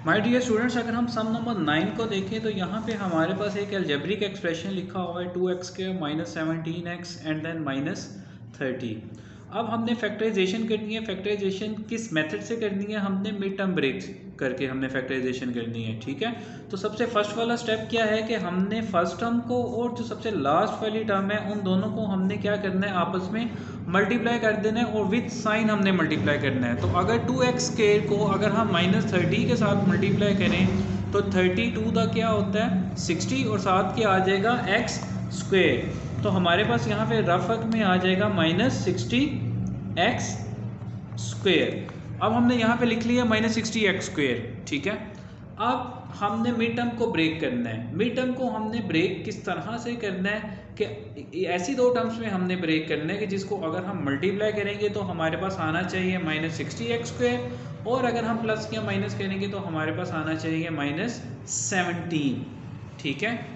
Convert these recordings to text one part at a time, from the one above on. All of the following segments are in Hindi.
माय डियर स्टूडेंट्स, अगर हम सम नंबर 9 को देखें तो यहाँ पे हमारे पास एक अलजेब्रिक एक्सप्रेशन लिखा हुआ है 2x² minus 17x and then minus 30। अब हमने फैक्टराइजेशन करनी है। फैक्टराइजेशन किस मेथड से करनी है? हमने मिड टर्म ब्रेक करके हमने फैक्टराइजेशन करनी है। ठीक है, तो सबसे फर्स्ट वाला स्टेप क्या है कि हमने फर्स्ट टर्म को और जो सबसे लास्ट वाली टर्म है उन दोनों को हमने क्या करना है, आपस में मल्टीप्लाई कर देना है और विथ साइन हमने मल्टीप्लाई करना है। तो अगर 2x² को अगर हम -30 के साथ मल्टीप्लाई करें तो 32 का क्या होता है 60 और साथ क्या आ जाएगा x²। तो हमारे पास यहाँ पे रफ वर्क में आ जाएगा -60x²। अब हमने यहाँ पे लिख लिया -60x²। ठीक है, अब हमने मिड टर्म को ब्रेक करना है। मिड टर्म को हमने ब्रेक किस तरह से करना है कि ऐसी दो टर्म्स में हमने ब्रेक करना है कि जिसको अगर हम मल्टीप्लाई करेंगे तो हमारे पास आना चाहिए -60x², और अगर हम प्लस या माइनस करेंगे तो हमारे पास आना चाहिए -17। ठीक है,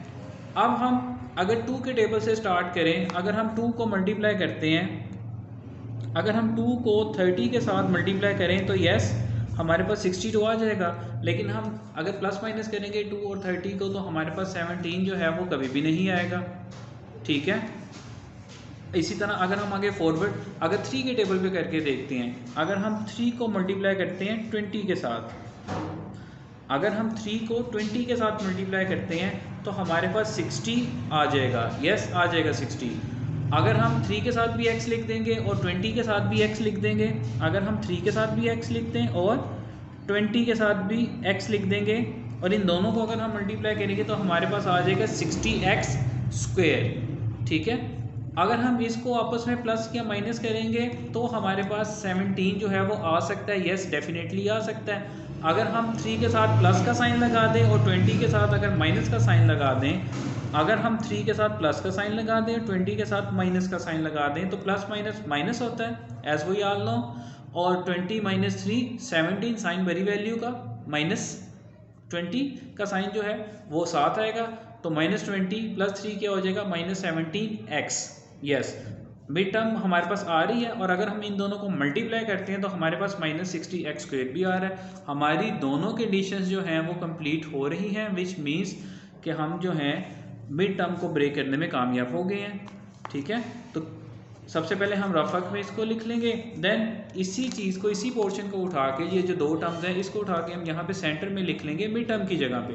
अब हम अगर 2 के टेबल से स्टार्ट करें, अगर हम 2 को मल्टीप्लाई करते हैं, अगर हम 2 को 30 के साथ मल्टीप्लाई करें तो यस हमारे पास 62 आ जाएगा। लेकिन हम अगर प्लस माइनस करेंगे 2 और 30 को तो हमारे पास 17 जो है वो कभी भी नहीं आएगा। ठीक है, इसी तरह अगर हम आगे फॉरवर्ड अगर 3 के टेबल पे करके देखते हैं, अगर हम 3 को मल्टीप्लाई करते हैं 20 के साथ, अगर हम 3 को 20 के साथ मल्टीप्लाई करते हैं तो हमारे पास 60 आ जाएगा। यस आ जाएगा 60। अगर हम 3 के साथ भी x लिख देंगे और 20 के साथ भी x लिख देंगे, अगर हम 3 के साथ भी x लिख दें और 20 के साथ भी x लिख देंगे और इन दोनों को अगर हम मल्टीप्लाई करेंगे तो हमारे पास आ जाएगा 60x²। ठीक है, अगर हम इसको आपस में प्लस या माइनस करेंगे तो हमारे पास 17 जो है वो आ सकता है। यस डेफिनेटली आ सकता है। अगर हम 3 के साथ प्लस का साइन लगा दें और 20 के साथ अगर माइनस का साइन लगा दें, अगर हम 3 के साथ प्लस का साइन लगा दें 20 के साथ माइनस का साइन लगा दें तो प्लस माइनस माइनस होता है एज वी ऑल नो, और 20 - 3 17 साइन वेरी वैल्यू का, -20 का साइन जो है वो साथ आएगा तो -20 + 3 क्या हो जाएगा -17x। यस मिड टर्म हमारे पास आ रही है और अगर हम इन दोनों को मल्टीप्लाई करते हैं तो हमारे पास -60x² भी आ रहा है। हमारी दोनों कंडीशंस जो हैं वो कंप्लीट हो रही हैं, विच मीन्स कि हम जो हैं मिड टर्म को ब्रेक करने में कामयाब हो गए हैं। ठीक है, तो सबसे पहले हम रफ वर्क में इसको लिख लेंगे, देन इसी चीज़ को इसी पोर्शन को उठा के ये जो दो टर्म्स हैं इसको उठा के हम यहाँ पे सेंटर में लिख लेंगे मिड टर्म की जगह पे।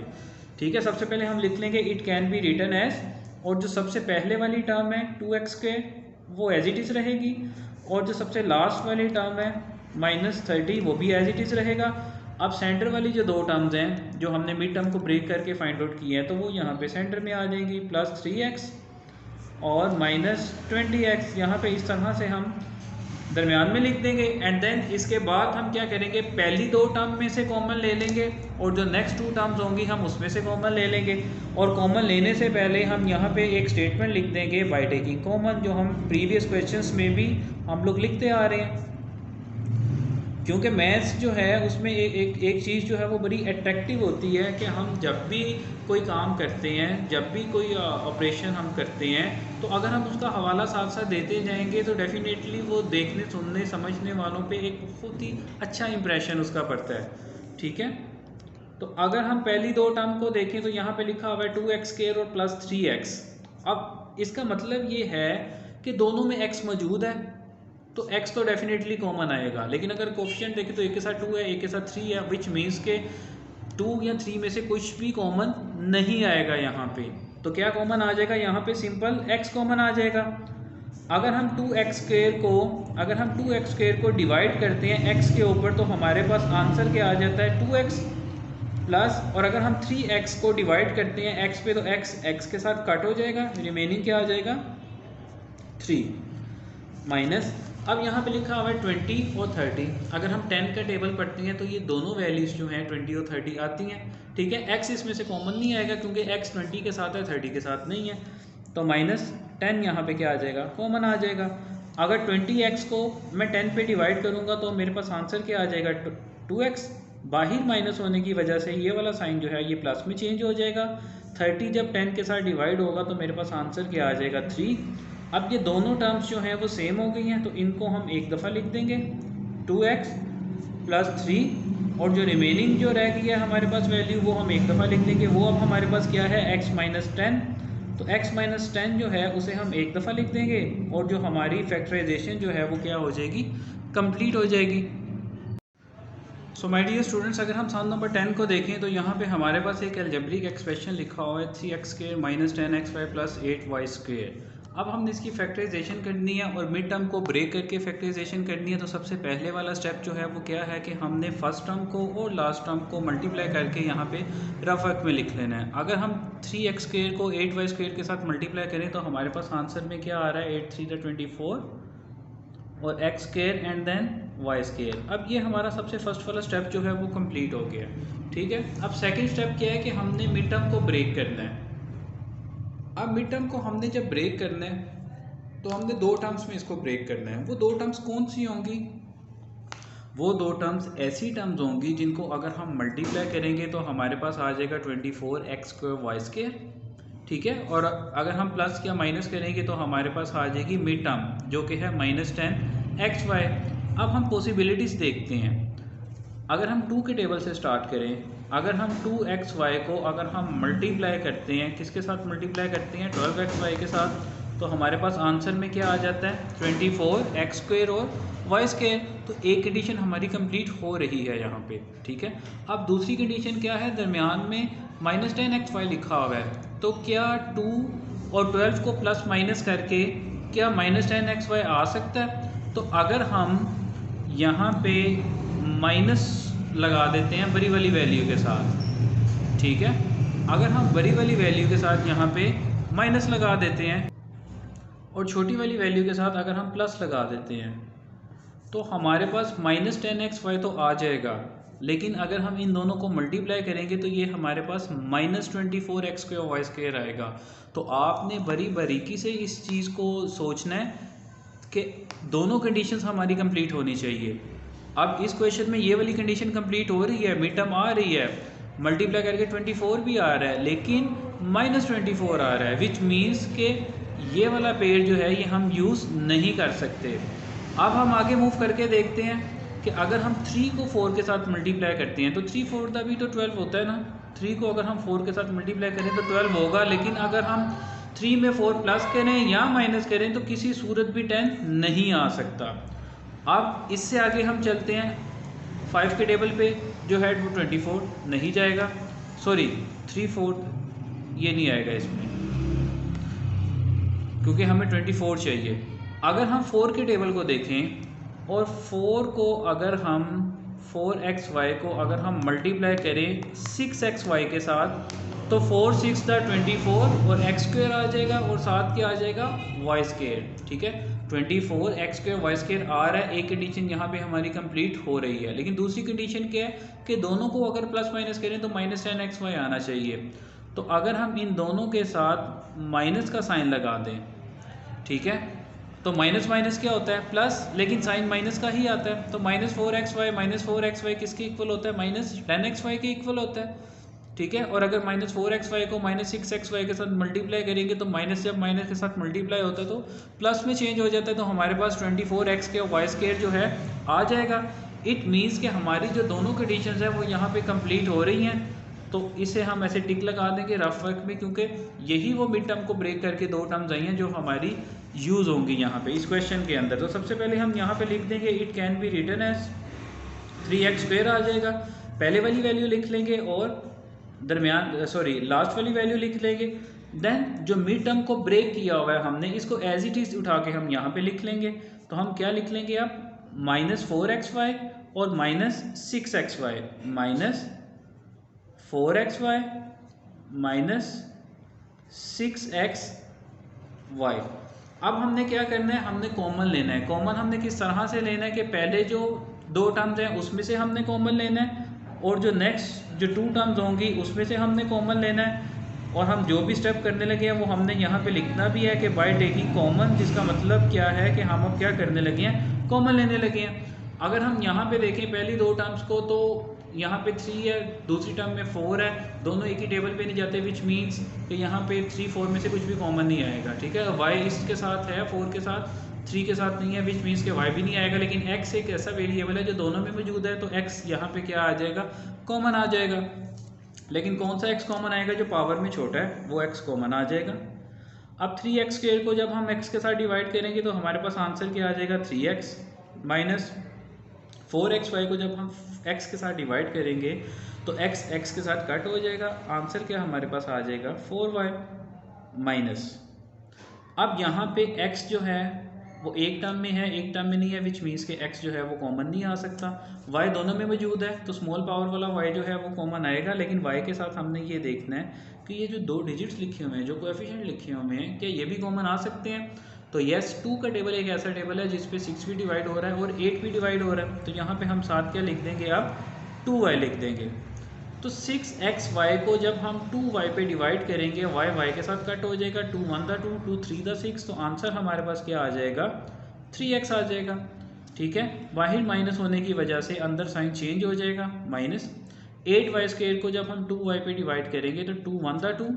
ठीक है, सबसे पहले हम लिख लेंगे it can be written as, और जो सबसे पहले वाली टर्म है 2x² वो एज इट इज़ रहेगी, और जो सबसे लास्ट वाली टर्म है -30 वो भी एज इट इज़ रहेगा। अब सेंटर वाली जो दो टर्म्स हैं जो हमने मिड टर्म को ब्रेक करके फाइंड आउट किए हैं तो वो यहाँ पे सेंटर में आ जाएंगी, +3x और -20x यहाँ पे इस तरह से हम दरमियान में लिख देंगे। एंड देन इसके बाद हम क्या करेंगे, पहली दो टर्म में से कॉमन ले लेंगे और जो नेक्स्ट 2 टर्म्स होंगी हम उसमें से कॉमन ले लेंगे। और कॉमन लेने से पहले हम यहाँ पे एक स्टेटमेंट लिख देंगे बाय टेकिंग कॉमन, जो हम प्रीवियस क्वेश्चंस में भी हम लोग लिखते आ रहे हैं। क्योंकि मैथ्स जो है उसमें एक चीज़ जो है वो बड़ी अट्रैक्टिव होती है कि हम जब भी कोई काम करते हैं, जब भी कोई ऑपरेशन हम करते हैं तो अगर हम उसका हवाला साथ साथ देते जाएंगे तो डेफिनेटली वो देखने सुनने समझने वालों पे एक बहुत ही अच्छा इंप्रेशन उसका पड़ता है। ठीक है, तो अगर हम पहली दो टर्म को देखें तो यहाँ पे लिखा हुआ है 2x² और +3x। अब इसका मतलब ये है कि दोनों में x मौजूद है तो x तो डेफिनेटली कॉमन आएगा, लेकिन अगर कोफिशिएंट देखें तो एक के साथ 2 है एक के साथ 3 है, विच मीन्स के 2 या 3 में से कुछ भी कॉमन नहीं आएगा यहाँ पे। तो क्या कॉमन आ जाएगा यहाँ पे, सिंपल x कॉमन आ जाएगा। अगर हम 2x² को डिवाइड करते हैं x के ऊपर तो हमारे पास आंसर क्या आ जाता है 2x प्लस, और अगर हम 3x को डिवाइड करते हैं x पे तो x के साथ कट हो जाएगा, रिमेनिंग क्या आ जाएगा 3 माइनस। अब यहाँ पे लिखा हुआ है 20 और 30। अगर हम 10 का टेबल पढ़ते हैं तो ये दोनों वैल्यूज़ जो हैं 20 और 30 आती हैं। ठीक है, x इसमें से कॉमन नहीं आएगा क्योंकि x 20 के साथ है 30 के साथ नहीं है, तो -10 यहाँ पे क्या आ जाएगा कॉमन आ जाएगा। अगर 20x को मैं 10 पे डिवाइड करूँगा तो मेरे पास आंसर क्या आ जाएगा 2x। बाहर माइनस होने की वजह से ये वाला साइन जो है ये प्लस में चेंज हो जाएगा। 30 जब 10 के साथ डिवाइड होगा तो मेरे पास आंसर क्या आ जाएगा 3। अब ये दोनों टर्म्स जो हैं वो सेम हो गई हैं तो इनको हम एक दफ़ा लिख देंगे 2x + 3 और जो रिमेनिंग जो रह गई है हमारे पास वैल्यू वो हम एक दफ़ा लिख देंगे। वो अब हमारे पास क्या है, x माइनस 10। तो x माइनस 10 जो है उसे हम एक दफ़ा लिख देंगे और जो हमारी फैक्टराइजेशन जो है वो क्या हो जाएगी, कंप्लीट हो जाएगी। सो माय डियर स्टूडेंट्स, अगर हम सम नंबर 10 को देखें तो यहाँ पे हमारे पास एक अलजेब्रिक एक्सप्रेशन लिखा हुआ है 3x² minus 10xy plus 8y²। अब हमने इसकी फैक्टराइजेशन करनी है और मिड टर्म को ब्रेक करके फैक्टराइजेशन करनी है। तो सबसे पहले वाला स्टेप जो है वो क्या है कि हमने फर्स्ट टर्म को और लास्ट टर्म को मल्टीप्लाई करके यहाँ पे रफ वर्क में लिख लेना है। अगर हम 3x² को 8y² के साथ मल्टीप्लाई करें तो हमारे पास आंसर में क्या आ रहा है, 8 3 24 और x² एंड देन y²। अब ये हमारा सबसे फर्स्ट वाला स्टेप जो है वो कंप्लीट हो गया, ठीक है। अब सेकंड स्टेप क्या है कि हमने मिड टर्म को ब्रेक करना है। अब मिड टर्म को हमने जब ब्रेक करना है तो हमने दो टर्म्स में इसको ब्रेक करना है। वो दो टर्म्स कौन सी होंगी, वो दो टर्म्स ऐसी टर्म्स होंगी जिनको अगर हम मल्टीप्लाई करेंगे तो हमारे पास आ जाएगा 24x² y², ठीक है। और अगर हम प्लस या माइनस करेंगे तो हमारे पास आ जाएगी मिड टर्म जो कि है -10xy। अब हम पॉसिबिलिटीज़ देखते हैं। अगर हम 2 के टेबल से स्टार्ट करें, अगर हम 2xy को अगर हम मल्टीप्लाई करते हैं, किसके साथ मल्टीप्लाई करते हैं, 12xy के साथ, तो हमारे पास आंसर में क्या आ जाता है, 24x² और y²। तो एक कंडीशन हमारी कंप्लीट हो रही है यहाँ पे, ठीक है। अब दूसरी कंडीशन क्या है, दरमियान में -10xy लिखा हुआ है, तो क्या 2 और 12 को प्लस माइनस करके क्या -10xy आ सकता है। तो अगर हम यहाँ पे माइनस लगा देते हैं बड़ी वाली वैल्यू के साथ, ठीक है। अगर हम बड़ी वाली वैल्यू के साथ यहाँ पे माइनस लगा देते हैं और छोटी वाली वैल्यू के साथ अगर हम प्लस लगा देते हैं तो हमारे पास -10xy तो आ जाएगा, लेकिन अगर हम इन दोनों को मल्टीप्लाई करेंगे तो ये हमारे पास -24x² y² आएगा। तो आपने बड़ी बारीकी से इस चीज़ को सोचना है कि दोनों कंडीशंस हमारी कंप्लीट होनी चाहिए। अब इस क्वेश्चन में ये वाली कंडीशन कंप्लीट हो रही है, मिड टर्म आ रही है, मल्टीप्लाई करके 24 भी आ रहा है, लेकिन -24 आ रहा है, विच मीन्स के ये वाला पेड़ जो है ये हम यूज़ नहीं कर सकते। अब हम आगे मूव करके देखते हैं कि अगर हम 3 को 4 के साथ मल्टीप्लाई करते हैं तो 3 4 का भी तो 12 होता है ना। 3 को अगर हम 4 के साथ मल्टीप्लाई करें तो 12 होगा, लेकिन अगर हम 3 में 4 प्लस करें या माइनस करें तो किसी सूरत भी 10 नहीं आ सकता। अब इससे आगे हम चलते हैं 5 के टेबल पे, जो है वो 24 नहीं जाएगा, सॉरी 3/4 ये नहीं आएगा इसमें, क्योंकि हमें 24 चाहिए। अगर हम 4 के टेबल को देखें और 4 को अगर हम 4xy को अगर हम मल्टीप्लाई करें 6xy के साथ तो 4 6 24 और x² आ जाएगा और साथ क्या आ जाएगा, y², ठीक है। 24x² y² आ रहा है, एक कंडीशन यहाँ पे हमारी कंप्लीट हो रही है। लेकिन दूसरी कंडीशन क्या है कि दोनों को अगर प्लस माइनस करें तो -10xy आना चाहिए। तो अगर हम इन दोनों के साथ माइनस का साइन लगा दें, ठीक है, तो माइनस माइनस क्या होता है, प्लस, लेकिन साइन माइनस का ही आता है। तो -4xy किसके इक्वल होता है, -10xy के इक्वल होता है, ठीक है। और अगर -4xy को -6xy के साथ मल्टीप्लाई करेंगे तो माइनस जब माइनस के साथ मल्टीप्लाई होता है तो प्लस में चेंज हो जाता है, तो हमारे पास 24x के y² जो है आ जाएगा। इट मीन्स कि हमारी जो दोनों कंडीशंस है वो यहाँ पे कंप्लीट हो रही हैं। तो इसे हम ऐसे टिक लगा देंगे रफ वर्क में, क्योंकि यही वो मिड टर्म को ब्रेक करके दो टर्म्स आई हैं जो हमारी यूज़ होंगी यहाँ पे इस क्वेश्चन के अंदर। तो सबसे पहले हम यहाँ पे लिख देंगे it can be written as 3x² आ जाएगा, पहले वाली वैल्यू लिख लेंगे और लास्ट वाली वैल्यू लिख लेंगे। देन जो मिड टर्म को ब्रेक किया हुआ है हमने, इसको एज इट इज़ उठा के हम यहाँ पे लिख लेंगे। तो हम क्या लिख लेंगे अब, -4xy और -6xy, -4xy -6xy। अब हमने क्या करना है, हमने कॉमन लेना है। कॉमन हमने किस तरह से लेना है कि पहले जो दो टर्म्स हैं उसमें से हमने कॉमन लेना है और जो नेक्स्ट जो 2 टर्म्स होंगी उसमें से हमने कॉमन लेना है। और हम जो भी स्टेप करने लगे हैं वो हमने यहाँ पे लिखना भी है कि बाय टेकिंग कॉमन, जिसका मतलब क्या है कि हम अब क्या करने लगे हैं, कॉमन लेने लगे हैं। अगर हम यहाँ पे देखें पहली 2 टर्म्स को तो यहाँ पे 3 है, दूसरी टर्म में 4 है, दोनों एक ही टेबल पे नहीं जाते, विच मीन्स कि यहाँ पे 3 4 में से कुछ भी कॉमन नहीं आएगा, ठीक है। y इसके साथ है 4 के साथ 3 के साथ नहीं है, विच मीन्स के y भी नहीं आएगा, लेकिन x एक ऐसा वेरिएबल है जो दोनों में मौजूद है, तो x यहाँ पे क्या आ जाएगा, कॉमन आ जाएगा। लेकिन कौन सा x कॉमन आएगा, जो पावर में छोटा है वो x कॉमन आ जाएगा। अब 3x² को जब हम x के साथ डिवाइड करेंगे तो हमारे पास आंसर क्या आ जाएगा, 3x माइनस 4xy को जब हम x के साथ डिवाइड करेंगे तो x के साथ कट हो जाएगा, आंसर क्या हमारे पास आ जाएगा 4y माइनस। अब यहाँ पे x जो है वो एक टर्म में है, एक टर्म में नहीं है, विच मीन्स के x जो है वो कॉमन नहीं आ सकता, y दोनों में मौजूद है, तो स्मॉल पावर वाला y जो है वो कॉमन आएगा। लेकिन y के साथ हमने ये देखना है कि ये जो 2 डिजिट्स लिखे हुए हैं, जो कोएफिशिएंट लिखे हुए हैं, क्या ये भी कॉमन आ सकते हैं। तो यस, 2 का टेबल एक ऐसा टेबल है जिसपे 6 भी डिवाइड हो रहा है और 8 भी डिवाइड हो रहा है, तो यहाँ पे हम साथ क्या लिख देंगे, अब 2y लिख देंगे। तो 6xy को जब हम 2y पे डिवाइड करेंगे, y के साथ कट हो जाएगा, 2 1 दा 2, 2 3 दा 6, तो आंसर हमारे पास क्या आ जाएगा, 3x आ जाएगा। ठीक है, वाहिद माइनस होने की वजह से अंदर साइन चेंज हो जाएगा, माइनस 8y² को जब हम 2y पे डिवाइड करेंगे तो 2 1 दा 2,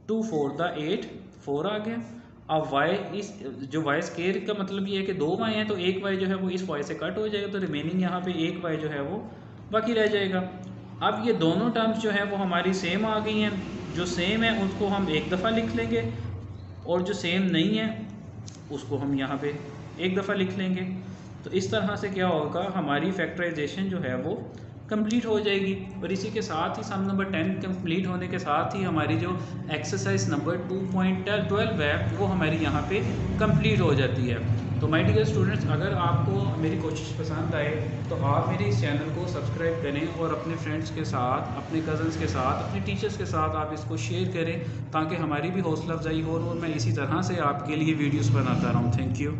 2 4 दा 8, 4 आ गया। अब y इस जो y² का मतलब ये है कि 2 y हैं, तो एक y जो है वो इस y से कट हो जाएगा, तो रिमेनिंग यहाँ पे एक y जो है वो बाकी रह जाएगा। अब ये दोनों टर्म्स जो है वो हमारी सेम आ गई हैं, जो सेम है उसको हम एक दफ़ा लिख लेंगे और जो सेम नहीं है उसको हम यहाँ पे एक दफ़ा लिख लेंगे। तो इस तरह से क्या होगा, हमारी फैक्टराइजेशन जो है वो कंप्लीट हो जाएगी। और इसी के साथ ही सम नंबर 10 कंप्लीट होने के साथ ही हमारी जो एक्सरसाइज नंबर 2.12 है वो हमारी यहाँ पे कंप्लीट हो जाती है। तो माय डियर स्टूडेंट्स, अगर आपको मेरी कोशिश पसंद आए तो आप मेरे इस चैनल को सब्सक्राइब करें और अपने फ्रेंड्स के साथ, अपने कज़न्स के साथ, अपने टीचर्स के साथ आप इसको शेयर करें, ताकि हमारी भी हौसला अफजाई हो और मैं इसी तरह से आपके लिए वीडियोस बनाता रहूँ। Thank you.